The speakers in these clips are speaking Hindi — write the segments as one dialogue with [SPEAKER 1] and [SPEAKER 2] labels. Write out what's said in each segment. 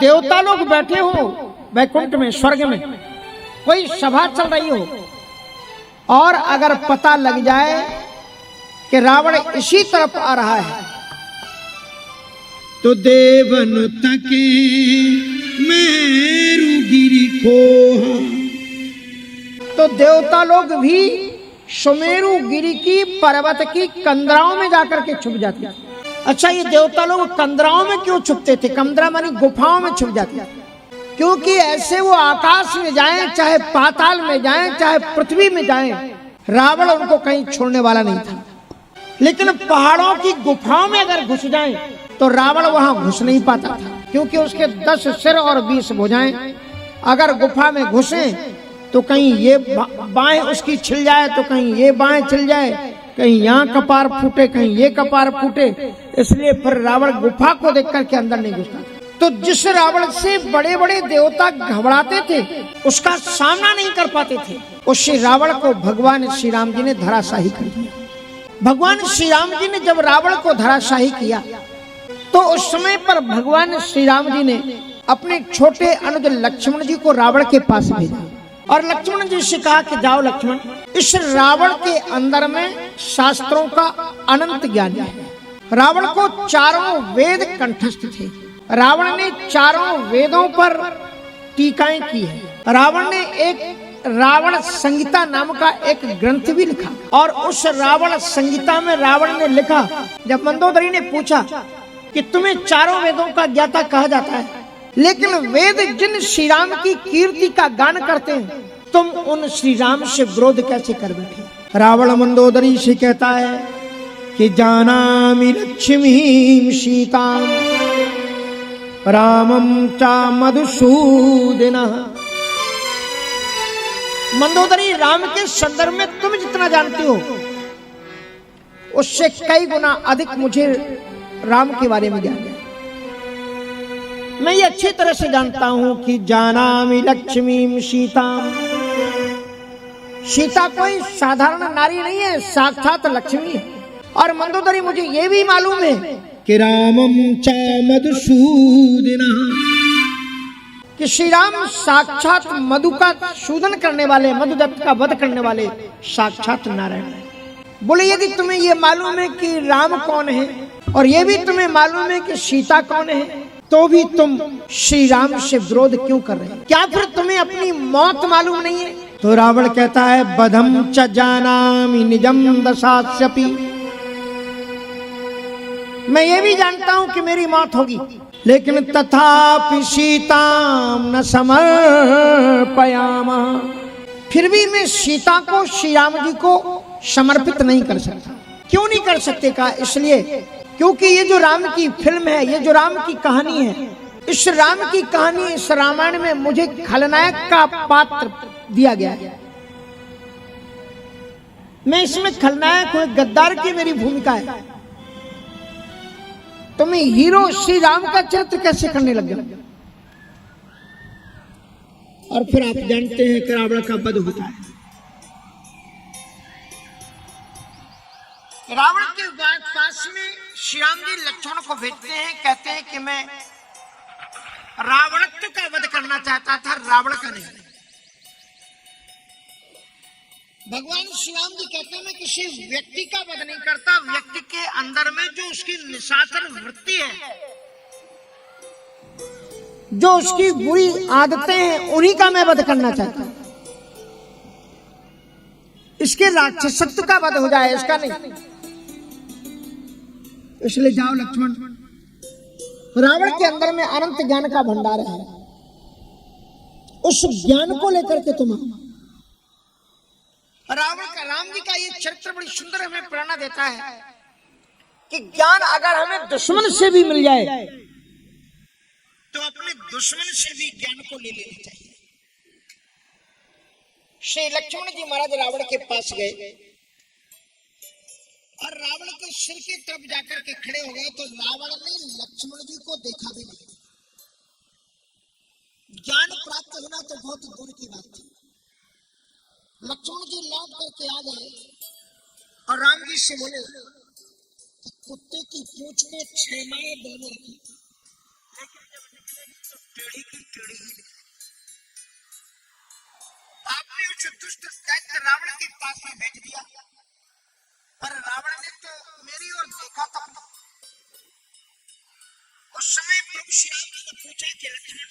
[SPEAKER 1] देवता लोग बैठे हो वैकुंठ में, स्वर्ग में, कोई सभा चल रही हो, और अगर पता लग जाए कि रावण इसी तरफ आ रहा है, तो देवन तके मेरुगिरि खोहा, तो देवता लोग भी सुमेरु गिरि की पर्वत की कंदराओं में जाकर के छुप जाते थे। अच्छा, ये देवता लोग कंदराओं में क्यों छुपते थे? कंदरा मानी गुफाओं में छुप जाते थे, क्योंकि ऐसे वो आकाश में जाएं, चाहे पाताल में जाएं, चाहे पृथ्वी में जाएं, रावण उनको कहीं छोड़ने वाला नहीं था। लेकिन पहाड़ों की गुफाओं में अगर घुस जाएं तो रावण वहां घुस नहीं पाता था, क्योंकि उसके 10 सिर और 20 भुजाएं। अगर गुफा में घुसे तो कहीं ये बाएं उसकी छिल जाए, तो कहीं ये बाएं छिल जाए, कहीं यहाँ कपार फूटे, कहीं ये कपार फूटे। इसलिए फिर रावण गुफा को देख करके अंदर नहीं घुसता। तो जिस रावण से बड़े बड़े देवता घबराते थे, उसका सामना नहीं कर पाते थे, उस रावण को भगवान श्री राम जी ने धराशाही कर दिया। भगवान श्री राम जी ने जब रावण को धराशाही किया, तो उस समय पर भगवान श्री राम जी ने अपने छोटे अनुज लक्ष्मण जी को रावण के पास भेजा, और लक्ष्मण जी से कहा कि जाओ लक्ष्मण, इस रावण के अंदर में शास्त्रों का अनंत ज्ञान है। रावण को 4 वेद कंठस्थ थे। रावण ने 4 वेदों पर टीकाएं की है। रावण ने एक रावण संहिता नाम का एक ग्रंथ भी लिखा, और उस रावण संहिता में रावण ने लिखा, जब मंदोदरी ने पूछा कि तुम्हें 4 वेदों का ज्ञाता कहा जाता है, लेकिन वेद जिन श्री राम की कीर्ति का गान करते हैं, तुम उन श्री राम से विरोध कैसे कर बैठे? रावण मंदोदरी से कहता है कि जानामि लक्ष्मीं सीतां रामं च मधुसूदनः। मंदोदरी, राम के संदर्भ में तुम जितना जानती हो, उससे कई गुना अधिक मुझे राम के बारे में ज्ञान है। मैं ये अच्छी तरह से जानता हूं कि जानामि लक्ष्मीं सीतां। सीता कोई साधारण नारी नहीं है, साक्षात लक्ष्मी है। और मंदोदरी, मुझे ये भी मालूम है कि रामं च मधुसूदनः, कि श्री राम साक्षात मधु का सूदन करने वाले, मधुदत्त का वध करने वाले साक्षात नारायण है। बोले, यदि तुम्हें ये मालूम है कि राम कौन है, और ये भी तुम्हें मालूम है कि सीता कौन है, तो भी तुम श्री राम से विरोध क्यों कर रहे हैं? क्या फिर तुम्हें अपनी मौत मालूम नहीं है? तो रावण कहता है, बधम च जानामि निजम दशास्यपि। मैं ये भी जानता हूं कि मेरी मौत होगी, लेकिन तथापि सीतां न समर्पयामः। फिर भी मैं सीता को, श्री राम जी को समर्पित नहीं कर सकता। क्यों नहीं कर सकते? कहा इसलिए क्योंकि ये जो राम की फिल्म है, ये जो राम की कहानी है, इस राम की कहानी, इस रामायण में मुझे खलनायक का पात्र दिया गया है। मैं इसमें खलनायक हूं, गद्दार की मेरी भूमिका है। तो मैं हीरो श्री राम का चरित्र कैसे करने लग गया? और फिर आप जानते हैं कि रावण का वध होता है। रावण के पास में श्री राम जी लक्ष्मण को भेजते हैं, कहते हैं कि मैं रावणत्व का वध करना चाहता था, रावण का नहीं। भगवान श्री राम जी कहते हैं मैं किसी व्यक्ति का वध नहीं करता, व्यक्ति के अंदर में जो उसकी निशाचर वृत्ति है, जो उसकी बुरी आदतें हैं, उन्हीं का मैं वध करना चाहता हूं। इसके राक्षसत्व का वध हो जाए, इसका नहीं। इसलिए जाओ लक्ष्मण, रावण के अंदर में अनंत ज्ञान का भंडार है, उस ज्ञान को लेकर के तुम राम जी का ये चरित्र बड़ी सुंदर हमें प्रेरणा देता है कि ज्ञान अगर हमें दुश्मन से भी मिल जाए तो अपने दुश्मन से भी ज्ञान को ले लेना चाहिए। श्री लक्ष्मण जी महाराज रावण के पास गए और रावण के सिर की तरफ जाकर के खड़े हो गए, तो रावण ने लक्ष्मण जी को देखा भी नहीं। ज्ञान प्राप्त होना तो बहुत दूर की बात थी। लक्ष्मण जी लौट करके आ गए और राम जी से बोले, कुत्ते की पूंछ में 6 माएं दोनों रखी, लड़की की टेढ़ी ही नहीं। आपने उस दुष्ट दैत्य रावण के पास में भेज दिया, पर रावण ने तो मेरी ओर देखा था। उस समय प्रभु श्री राम ने पूछा कि लक्ष्मण,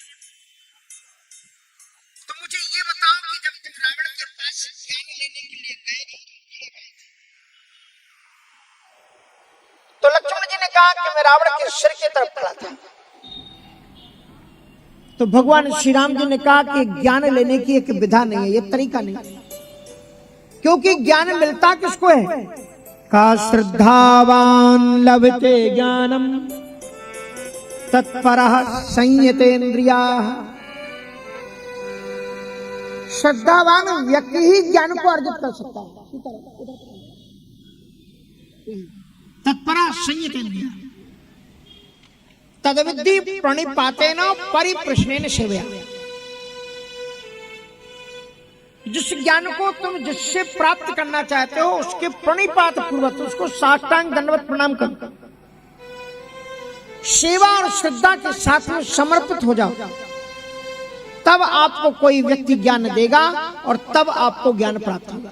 [SPEAKER 1] तो मुझे ये बताओ कि जब तुम रावण के पास ज्ञान लेने के लिए गए तो लक्ष्मण जी ने कहा कि मैं रावण के सिर की तरफ खड़ा था। तो भगवान श्री राम जी ने कहा कि ज्ञान लेने की एक विधा नहीं है, ये तरीका नहीं, क्योंकि ज्ञान मिलता किसको है? का श्रद्धावान लभते ज्ञानम तत्परः संयतेन्द्रियाः। श्रद्धावान व्यक्ति ही ज्ञान को अर्जित कर सकता है। तत्परः संयतेन्द्रियाः तद्विद्धि प्रणिपातेन परिप्रश्नेन सेवया। जिस ज्ञान को तुम जिससे प्राप्त करना चाहते हो उसके प्रणिपात पूर्वक उसको साष्टांग दंडवत प्रणाम कर सेवा और श्रद्धा के साथ में समर्पित हो जाओ, तब आपको कोई व्यक्ति ज्ञान देगा और तब आपको ज्ञान प्राप्त होगा।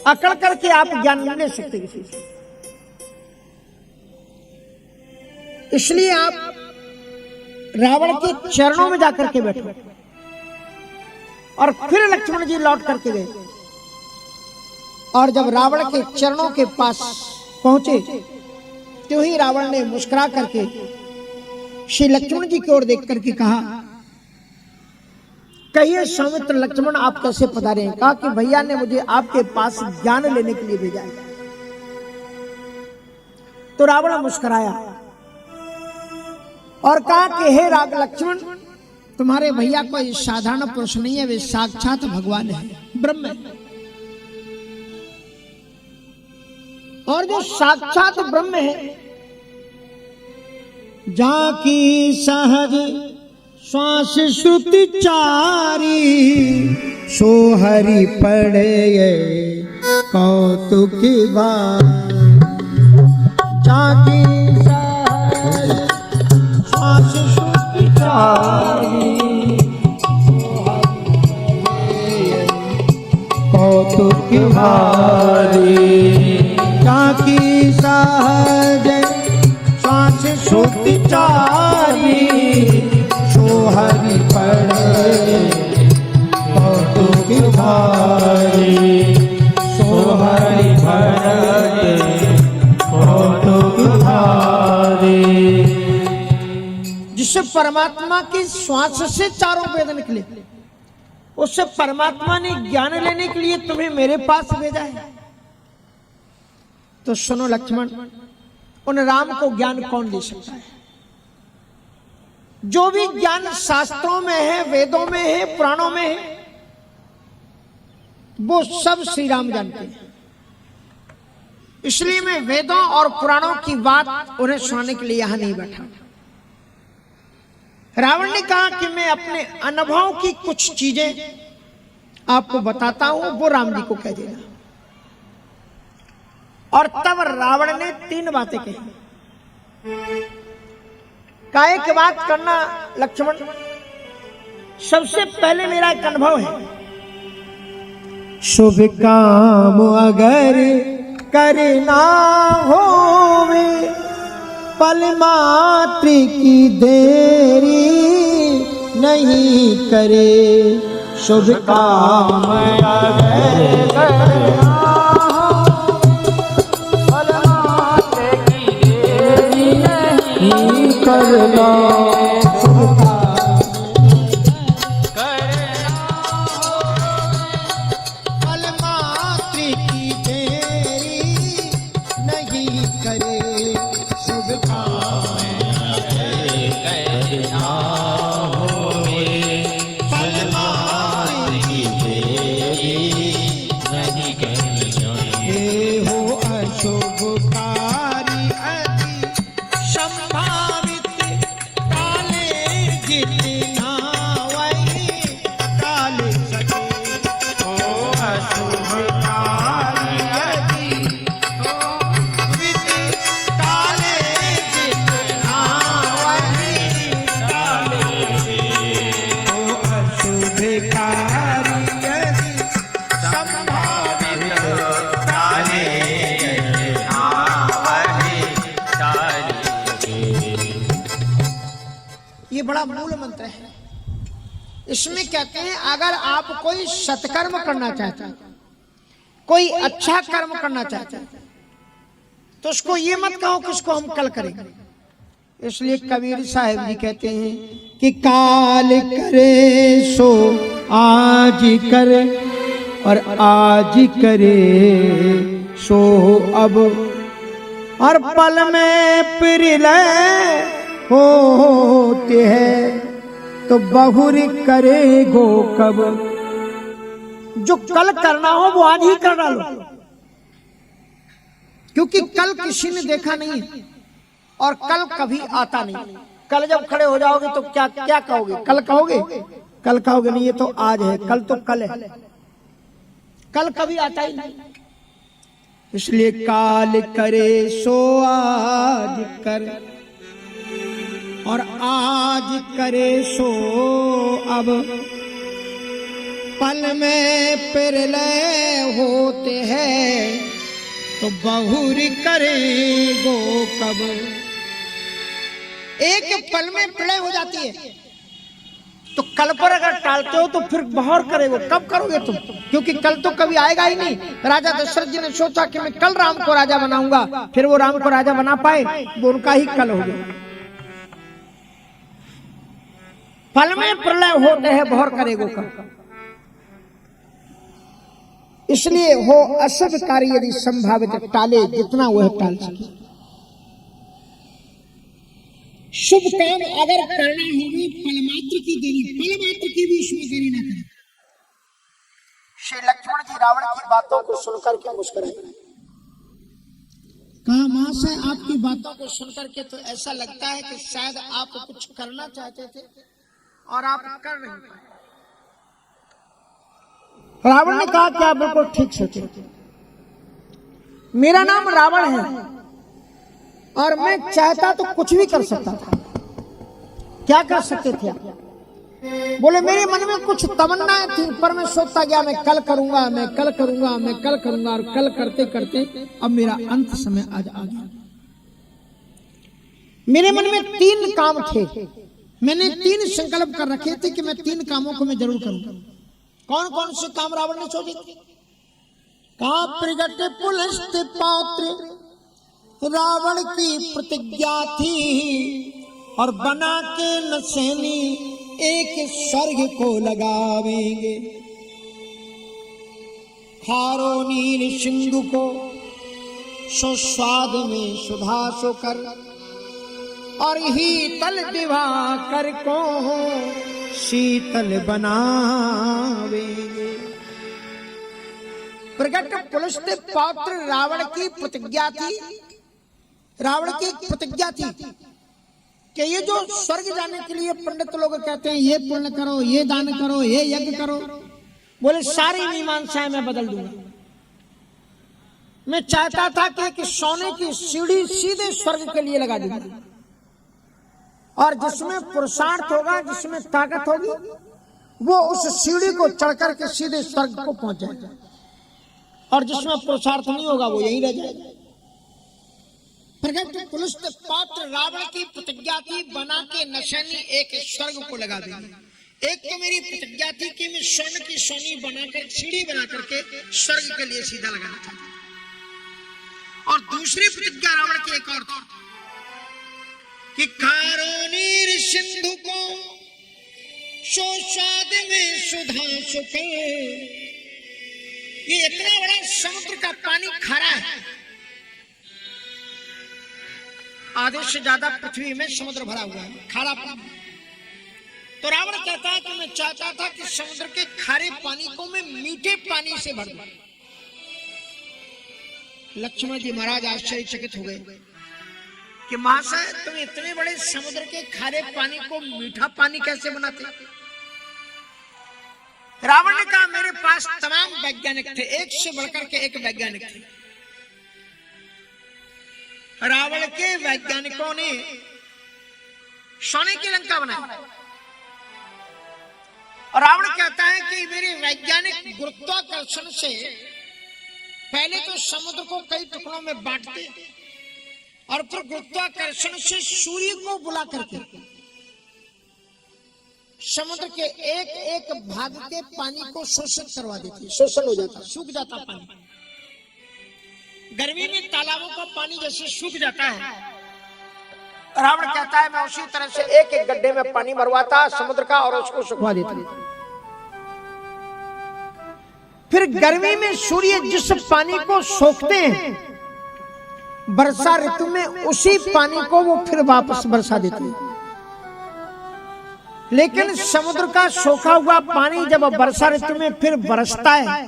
[SPEAKER 1] अकड़ करके आप ज्ञान नहीं ले सकते किसी से। इसलिए आप रावण के चरणों में जाकर के बैठो। और फिर लक्ष्मण जी लौट करके गए और जब रावण के चरणों के पास पहुंचे तो ही रावण ने मुस्कुरा करके श्री लक्ष्मण जी की ओर देख करके कहा, कहिए सौमित्र लक्ष्मण आप कैसे पधारे हैं? कहा कि भैया ने मुझे आपके पास ज्ञान लेने के लिए भेजा है। तो रावण मुस्कुराया और कहा कि हे राग लक्ष्मण, तुम्हारे भैया कोई साधारण पुरुष नहीं है, वे साक्षात भगवान है, ब्रह्म है। और जो साक्षात ब्रह्म है, जाकी सहज श्वास श्रुति चारी, सो हरि पढ़े कौतुक बात। जाकी सहज श्वास श्रुति चारी, कौतुक भारी। जाकी सहज श्वास श्रुति चारी, सो हरि पढ़े कौतुक भारी। सो हरि पढ़े कौतुक भारी। जिससे परमात्मा की श्वास से चारों वेद निकले, उससे परमात्मा ने ज्ञान लेने के लिए तुम्हें मेरे पास भेजा है। तो सुनो लक्ष्मण, उन राम को ज्ञान कौन दे सकता है? जो भी ज्ञान शास्त्रों में है, वेदों में है, पुराणों में है, वो सब श्री राम जानते हैं। इसलिए मैं वेदों और पुराणों की बात उन्हें सुनाने के लिए यहां नहीं बैठा। रावण ने कहा कि मैं अपने अनुभव की कुछ चीजें आपको बताता हूं, वो राम जी को कह देना। और तब रावण ने 3 बातें कही। काहे की बात करना लक्ष्मण, सबसे पहले मेरा एक अनुभव है। शुभ काम अगर करना होवे, पल मात्र की देरी नहीं करे। शुभ काम अगर करना हो, पल मात्र की देरी नहीं करना। शुभ काम करना हो, पल मात्र की देरी नहीं करे। शुभ काम करना होवे, पल मात्र की देरी नहीं करनी। हे हो अशुभकारी अति संभावित, काले जितना वही काल सके। हो अशुभकारी अति काले जितना वही काल सके। ये बड़ा मूल मंत्र है। इसमें कहते हैं अगर आप कोई सत्कर्म करना चाहते हैं, कोई अच्छा कर्म करना चाहते हैं, तो उसको ये मत कहो कि उसको हम कल करेंगे। इसलिए कबीर साहब जी कहते हैं कि काल करे सो आज करे, और आज करे सो अब, और पल में प्रलय होते हैं तो बहुरी करेगो कब। जो कल करना हो वो आज ही कर डालो, क्योंकि कल किसी ने देखा नहीं है और कल कभी आता नहीं। कल जब खड़े हो जाओगे तो क्या क्या कहोगे? कल कहोगे? कल कहोगे नहीं, ये तो आज है, कल तो कल है, कल कभी आता ही नहीं। इसलिए काल करे सो आज कर, और आज करे सो अब, पल में प्रलय होते हैं तो बहुरी करेगो कब। एक पल में प्रलय हो जाती है, तो कल पर अगर टालते हो तो फिर बहुर करेगो कब करोगे तुम, क्योंकि कल तो कभी आएगा ही नहीं। राजा दशरथ जी ने सोचा कि मैं कल राम को राजा बनाऊंगा, फिर वो राम को राजा बना पाए, वो उनका ही कल हो गया। पल में प्रलय होते हैं बहुर करेगो कब। इसलिए हो अशुभ कार्य यदि संभावित टाले, जितना वह टाल सके। शुभ काम अगर करना होगी पल मात्र की देरी, पल मात्र की भी उसमें देरी न करें। श्री लक्ष्मण जी रावण की बातों को सुनकर के मुस्कुराए, कहा महाशय आपकी बातों को सुनकर के तो ऐसा लगता है कि शायद आप कुछ करना चाहते थे और आप कर नहीं पाए। रावण ने कहा कि आप बिल्कुल ठीक सोचे, मेरा नाम रावण है और मैं चाहता तो कुछ भी कर सकता था। क्या कर सकते थे आप? बोले मेरे मन में कुछ तमन्नाएं थी, पर मैं सोचता गया मैं कल करूंगा, मैं कल करूंगा, मैं कल करूंगा, और कल करते करते अब मेरा अंत समय आज आ गया। मेरे मन में 3 काम थे, मैंने 3 संकल्प कर रखे थे कि मैं 3 कामों को मैं जरूर करूंगा। कौन कौन से काम रावण ने सोचे थे? कहा प्रगट पुलस्त पात्र रावण की प्रतिज्ञा थी, और बना के नसैनी एक स्वर्ग को लगावेंगे। खारो नील सिंधु को सो स्वाद में सुधा सो कर, और ही तल दिवाकर को शीतल बनावेंगे। प्रगट पुलस्त पात्र रावण की प्रतिज्ञा थी, रावण की प्रतिज्ञा थी कि ये जो स्वर्ग जाने के लिए पंडित लोग कहते हैं ये पुण्य करो, ये दान करो, ये यज्ञ करो, बोले सारी मीमांसाएं मैं बदल दूंगा। मैं चाहता था कि एक सोने की सीढ़ी सीधे स्वर्ग के लिए लगा दूंगा, और जिसमें पुरुषार्थ होगा, जिसमें ताकत होगी, वो उस सीढ़ी को चढ़ करके सीधे स्वर्ग को पहुंच जाएगा, और जिसमें पुरुषार्थ नहीं होगा वो यहीं रह जाएगा। प्रगट पुलस्त पात्र रावण की प्रतिज्ञा थी, बना के नशैनी एक स्वर्ग को लगा देंगे। एक तो मेरी प्रतिज्ञा थी कि मैं स्वर्ण की सोनी बनाकर सीढ़ी बना करके स्वर्ग के लिए सीधा लगाना चाहता, और दूसरी प्रतिज्ञा रावण की एक और थी कि खारो नीर सिंधु को सो स्वाद में सुधा सुखे। ये इतना बड़ा समुद्र का पानी खारा है, आधे से ज्यादा पृथ्वी में समुद्र भरा हुआ है, खारा पानी। तो रावण कहता है कि मैं चाहता था कि समुद्र के खारे पानी को मैं मीठे पानी से भर दूं। लक्ष्मण जी महाराज आश्चर्यचकित हो गए कि महाशय तुम इतने बड़े समुद्र के खारे पानी को मीठा पानी कैसे बनाते? रावण ने कहा मेरे पास तमाम वैज्ञानिक थे, एक से बढ़कर के एक वैज्ञानिक थे। रावण के वैज्ञानिकों ने सोने की लंका बनाई, और रावण कहता है कि मेरे वैज्ञानिक गुरुत्वाकर्षण से पहले तो समुद्र को कई टुकड़ों में बांटते, और फिर गुरुत्वाकर्षण से सूर्य को बुला करके समुद्र के एक एक भाग के पानी को शोषण करवा देती है, शोषण हो जाता, सूख जाता पानी। गर्मी में तालाबों का पानी जैसे सूख जाता है, रावण कहता है मैं उसी तरह से एक एक गड्ढे में पानी भरवाता समुद्र का और उसको सुखवा देता। फिर गर्मी में सूर्य जिस पानी को सोखते हैं, वर्षा ऋतु में उसी पानी को वो फिर वापस बरसा देते हैं। लेकिन समुद्र का सोखा हुआ पानी जब वर्षा ऋतु में फिर बरसता है,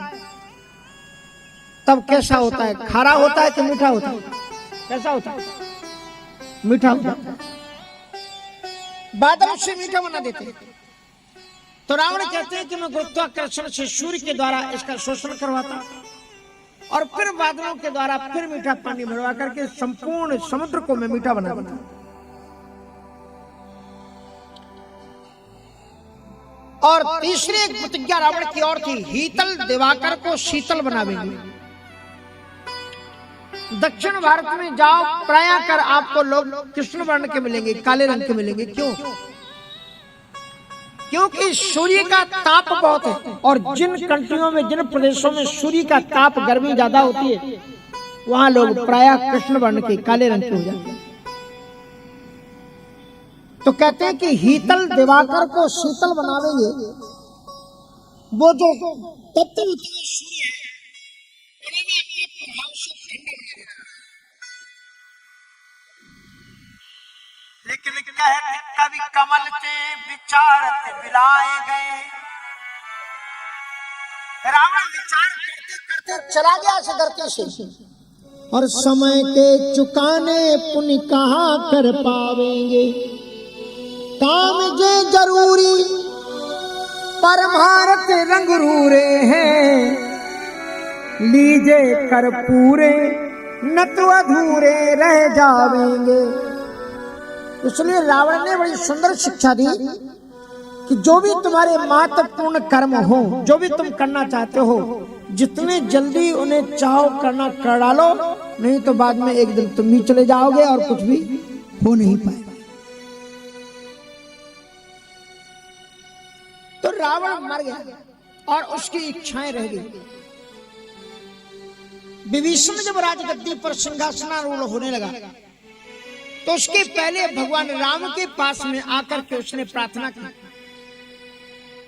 [SPEAKER 1] तब कैसा होता है? खारा होता है कि मीठा होता है? कैसा होता है? मीठा होता है। बादल उसे मीठा बना देते हैं। तो रावण कहते हैं कि मैं गुरुत्वाकर्षण से सूर्य के द्वारा इसका शोषण करवाता और फिर बादलों के द्वारा फिर मीठा पानी भरवा करके संपूर्ण समुद्र को मैं मीठा बना देता। और तीसरी एक प्रतिज्ञा रावण की और थी, हीतल दिवाकर को शीतल बनावेंगे। दक्षिण भारत में जाओ, प्रायः कर आपको लोग कृष्ण वर्ण के मिलेंगे, काले रंग के मिलेंगे। क्यों? क्योंकि सूर्य का ताप बहुत है और जिन कंट्रियों में, जिन प्रदेशों में सूर्य का ताप गर्मी ज्यादा होती है, वहां लोग प्रायः कृष्ण वर्ण के, काले रंग के हो जाते हैं। तो कहते हैं कि हीतल दिवाकर को शीतल बनावेंगे। वो जो तत्व होते हैं सूर्य, उन्हें भी अपने प्रभाव से ठंडे कर देगा। लेकिन क्या है कि कभी कमल के विचार बिलाए गए। रावण विचार करते करते चला गया इस धरती से, और समय के चुकाने पुण्य कहाँ कर पावेंगे। काम जे जरूरी परमार्थ रंग रूरे हैं, लीजे कर पूरे न तो अधूरे रह जावेंगे। इसलिए रावण ने बड़ी सुंदर शिक्षा दी कि जो भी तुम्हारे महत्वपूर्ण कर्म हो, जो भी तुम करना चाहते हो, जितने जल्दी उन्हें चाहो करना कर डालो, नहीं तो बाद में एक दिन तुम भी चले जाओगे और कुछ भी हो नहीं पाएगा। तो रावण मर गया और उसकी इच्छाएं रह गई। विभीषण जब राजगद्दी पर सिंहासनारूढ़ होने लगा, तो उसके पहले भगवान राम के पास में आकर के उसने प्रार्थना की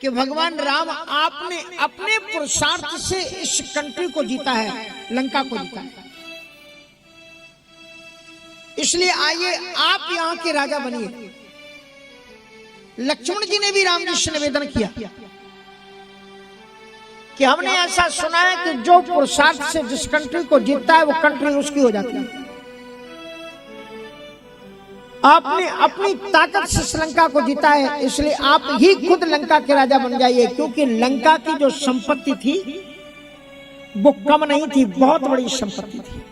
[SPEAKER 1] कि भगवान राम, आपने अपने पुरुषार्थ से इस कंट्री को जीता है, लंका को जीता है, इसलिए आइए आप यहाँ के राजा बनिए। लक्ष्मण जी ने भी राम जी से निवेदन किया कि हमने ऐसा सुना है कि जो पुरुषार्थ से जिस कंट्री को जीतता है, वो कंट्री उसकी हो जाती है। आपने अपनी ताकत से श्रीलंका को जीता है, इसलिए आप ही खुद लंका के राजा बन जाइए, क्योंकि लंका की जो संपत्ति थी वो कम नहीं थी, बहुत बड़ी संपत्ति थी।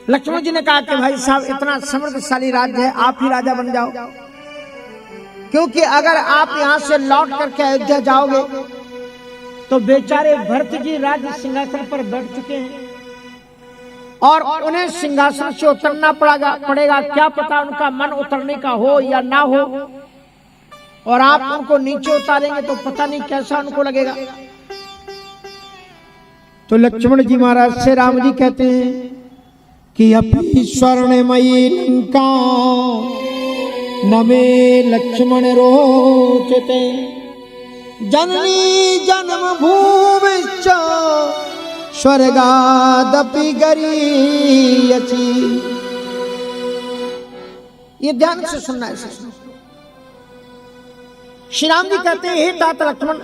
[SPEAKER 1] लक्ष्मण जी ने कहा कि भाई साहब, इतना समृद्धशाली राज्य है, आप ही राजा बन जाओ, क्योंकि अगर आप यहां से लौट करके अयोध्या जाओगे तो बेचारे भरत जी राज्य सिंहासन पर बैठ चुके हैं और उन्हें सिंहासन से उतरना पड़ेगा। क्या पता उनका मन उतरने का हो या ना हो, और आप उनको नीचे उतारेंगे तो पता नहीं कैसा उनको लगेगा। तो लक्ष्मण जी महाराज से राम जी कहते हैं कि अपनी स्वर्णमयी लंका न मे लक्ष्मण रोचते, जननी जन्म भूमिश्च स्वर्गादपि गरीयसी। ये ध्यान से सुनना है। श्री राम जी कहते हैं, हे तात लक्ष्मण,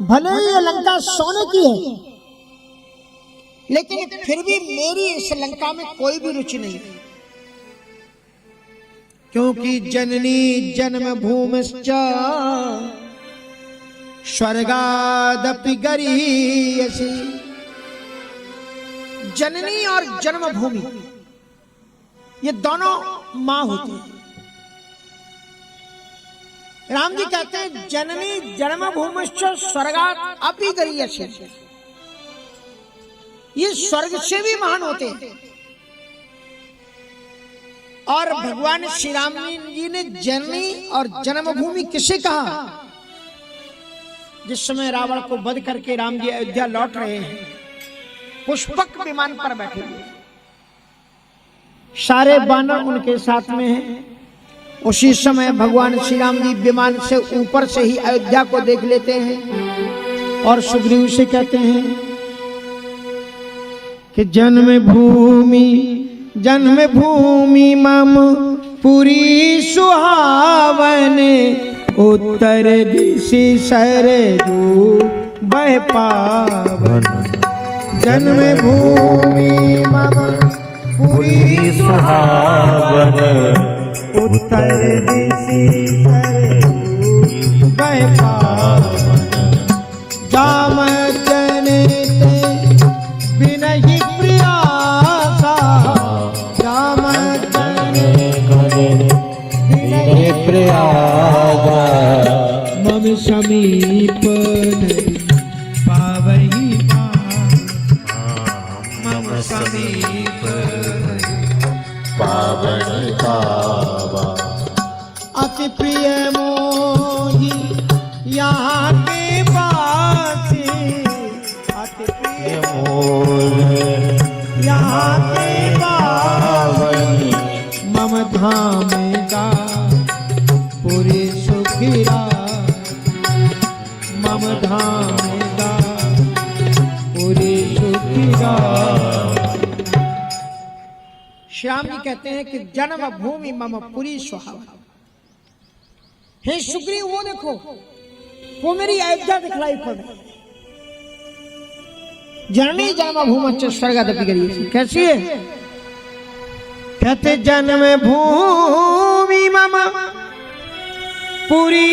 [SPEAKER 1] भले ही ये लंका सोने की है, लेकिन फिर भी मेरी इस लंका में कोई भी रुचि नहीं है, क्योंकि जननी जन्म भूमिश्च स्वर्गादपि गरीयसी। जननी और जन्मभूमि ये दोनों मां होती है। राम जी कहते हैं, जननी जन्मभूमिश्च स्वर्गादपि गरीयसी, ये स्वर्ग से भी महान होते हैं। और भगवान श्री राम जी ने जननी और जन्मभूमि किसे कहा? जिस समय रावण को वध करके राम जी अयोध्या लौट रहे हैं, पुष्पक विमान पर बैठे हुए, सारे बानर उनके साथ में हैं। उसी समय भगवान श्री राम जी विमान से ऊपर से ही अयोध्या को देख लेते हैं और सुग्रीव से कहते हैं कि जन्मभूमि मम पुरी सुहावन, उत्तर दिशि सरजू बह पावन। जन्मभूमि मम पुरी सुहावन, उत्तर दिशि सरजू बह पावन। जाम जनिते बिनहि प्रियासा, जाम जनिते बिनहि प्रियासा। मम समीप पावहि मम समीप पावहि पावा। अति प्रिय मोहि यहाँ के बासी, अति प्रिय मोहि यहाँ के बासी। मम धाम का पुरी सुखिरा, मम धाम का पुरी सुखिरा। श्याम जी कहते हैं कि जन्मभूमि मम पुरी सुहावन। हे सुग्रीव, वो देखो, वो मेरी अयोध्या दिखलाई पड़ रही। जननी जन्मभूमि स्वर्गादपि गरीयसी। कैसी है? कहते जन्मभूमि मम पुरी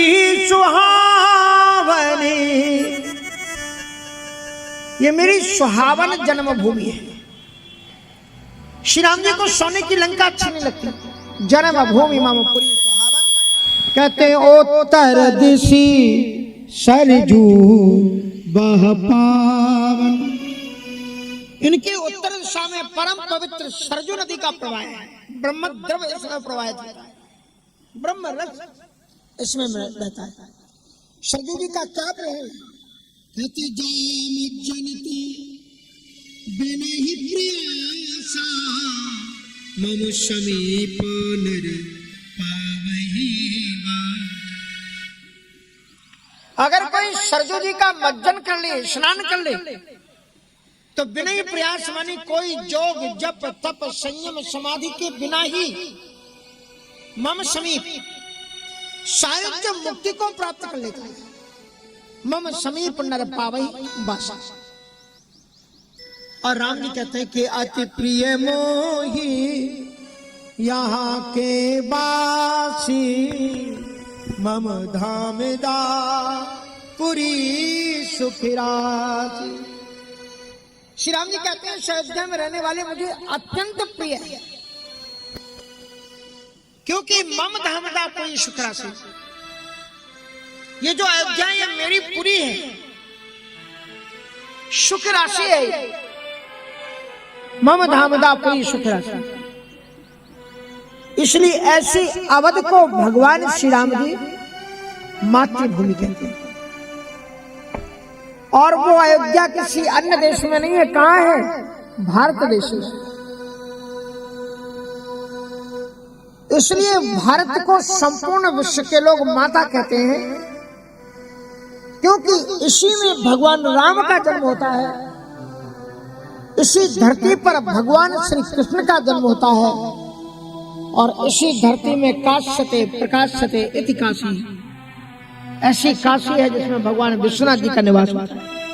[SPEAKER 1] सुहावनी, ये मेरी सुहावन जन्मभूमि है। श्री राम जी को सोने की लंका अच्छी नहीं लगती। जन्मभूमि मम पुरी सुहावन, कहते उत्तर दिशि सरजू बह पावन। इनके उत्तर दिशा में परम पवित्र सरजू नदी का प्रवाह है। ब्रह्म द्रव इसमें प्रवाहित होता है, ब्रह्म रस इसमें रहता है। सरजू जी का क्या प्रभाव है? कहते जाम जनिते बिनहि प्रियासा, मम समीप नर पावहि वा। अगर कोई सरजू जी का मज्जन कर ले, स्नान कर ले, तो बिना ही प्रयास मानी कोई जोग जप तप संयम समाधि के बिना ही मम समीप सायुज्य मुक्ति को प्राप्त कर लेता है। मम समीप नर पावई बासा। और राम जी कहते हैं कि अति प्रिय मोही यहाँ के बासी, मम धाम दा पुरी सुखिरासी। श्री राम जी कहते हैं अयोध्या में रहने वाले मुझे अत्यंत प्रिय है, क्योंकि मम धाम दा पुरी सुखिरासी। ये जो अयोध्या ये मेरी पुरी है, सुख राशि है। मम धाम दा पुरी सुख राशि। इसलिए ऐसी अवध को भगवान श्री राम जी मातृभूमि कहते हैं। और वो अयोध्या किसी अन्य देश में नहीं है। कहां है? भारत देश में। इसलिए भारत को संपूर्ण विश्व के लोग माता कहते हैं, क्योंकि इसी में भगवान राम का जन्म होता है। इसी धरती पर भगवान श्री कृष्ण का जन्म होता है और इसी धरती में काश्यते प्रकाश्यते इति काशी, ऐसी काशी है जिसमें भगवान विश्वनाथ जी का निवास होता है।